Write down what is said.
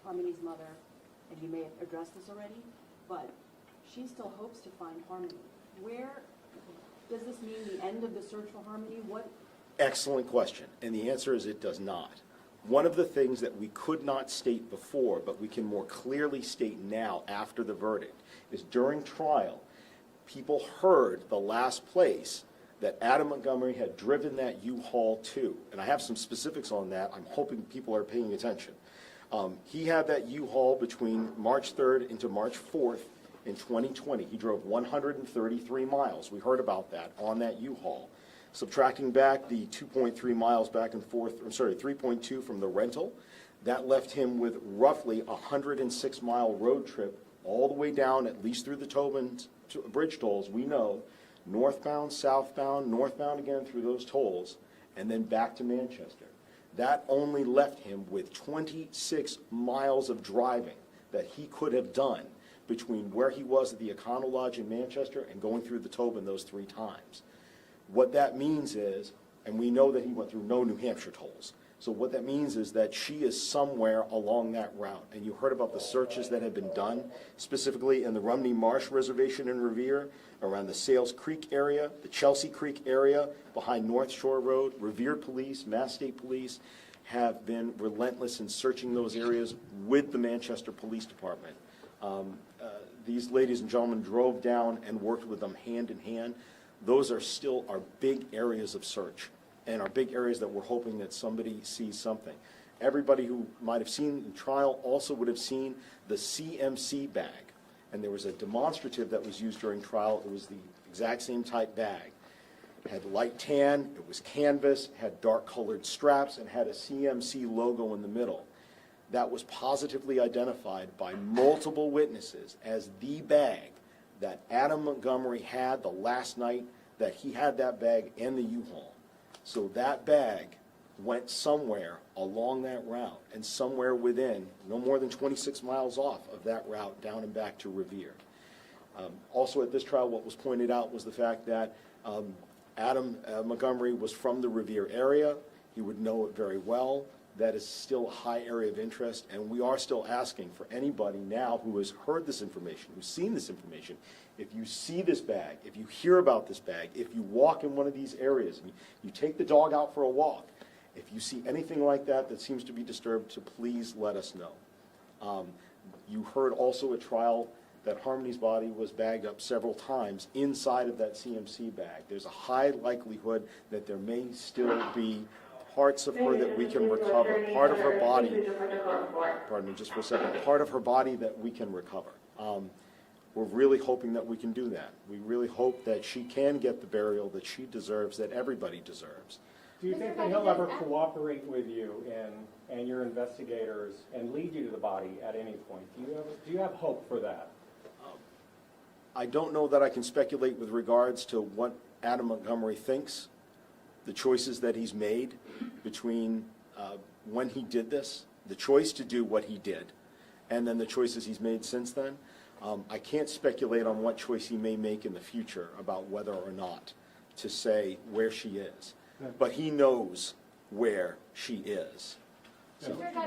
Harmony's mother, and you may have addressed this already, but she still hopes to find Harmony. Where does this mean the end of the search for Harmony? What? Excellent question, and the answer is it does not. One of the things that we could not state before, but we can more clearly state now after the verdict, is during trial, people heard the last place that Adam Montgomery had driven that U-Haul to. And I have some specifics on that. I'm hoping people are paying attention. He had that U-Haul between March 3rd into March 4th in 2020. He drove 133 miles. We heard about that on that U-Haul. Subtracting back the 2.3 miles back and forth, 3.2 from the rental, that left him with roughly a 106-mile road trip all the way down, at least through the Tobin Bridge tolls, we know, northbound, southbound, northbound again through those tolls, and then back to Manchester. That only left him with 26 miles of driving that he could have done between where he was at the Econo Lodge in Manchester and going through the Tobin those 3 times. What that means is, and we know that he went through no New Hampshire tolls, so what that means is that she is somewhere along that route. And you heard about the searches that have been done, specifically in the Rumney Marsh Reservation in Revere, around the Sales Creek area, the Chelsea Creek area, behind North Shore Road. Revere Police, Mass State Police have been relentless in searching those areas with the Manchester Police Department. These ladies and gentlemen drove down and worked with them hand in hand. Those are still our big areas of search, and our big areas that we're hoping that somebody sees something. Everybody who might have seen the trial also would have seen the CMC bag, and there was a demonstrative that was used during trial. It was the exact same type bag. It had light tan, it was canvas, had dark colored straps, and had a CMC logo in the middle. That was positively identified by multiple witnesses as the bag that Adam Montgomery had the last night that he had that bag and the U-Haul. So that bag went somewhere along that route, and somewhere within, no more than 26 miles off of that route, down and back to Revere. Also at this trial, what was pointed out was the fact that Adam Montgomery was from the Revere area. He would know it very well. That is still a high area of interest, and we are still asking for anybody now who has heard this information, who's seen this information, if you see this bag, if you hear about this bag, if you walk in one of these areas, and you take the dog out for a walk, if you see anything like that that seems to be disturbed, to please let us know. You heard also at trial that Harmony's body was bagged up several times inside of that CMC bag. There's a high likelihood that there may still be parts of her that we can recover, part of her body, pardon me just for a second, part of her body that we can recover. We're really hoping that we can do that. We really hope that she can get the burial that she deserves, that everybody deserves. Do you think that he'll ever cooperate with you and your investigators and lead you to the body at any point? Do you have hope for that? I don't know that I can speculate with regards to what Adam Montgomery thinks, the choices that he's made between when he did this, the choice to do what he did, and then the choices he's made since then. I can't speculate on what choice he may make in the future about whether or not to say where she is. But he knows where she is. So.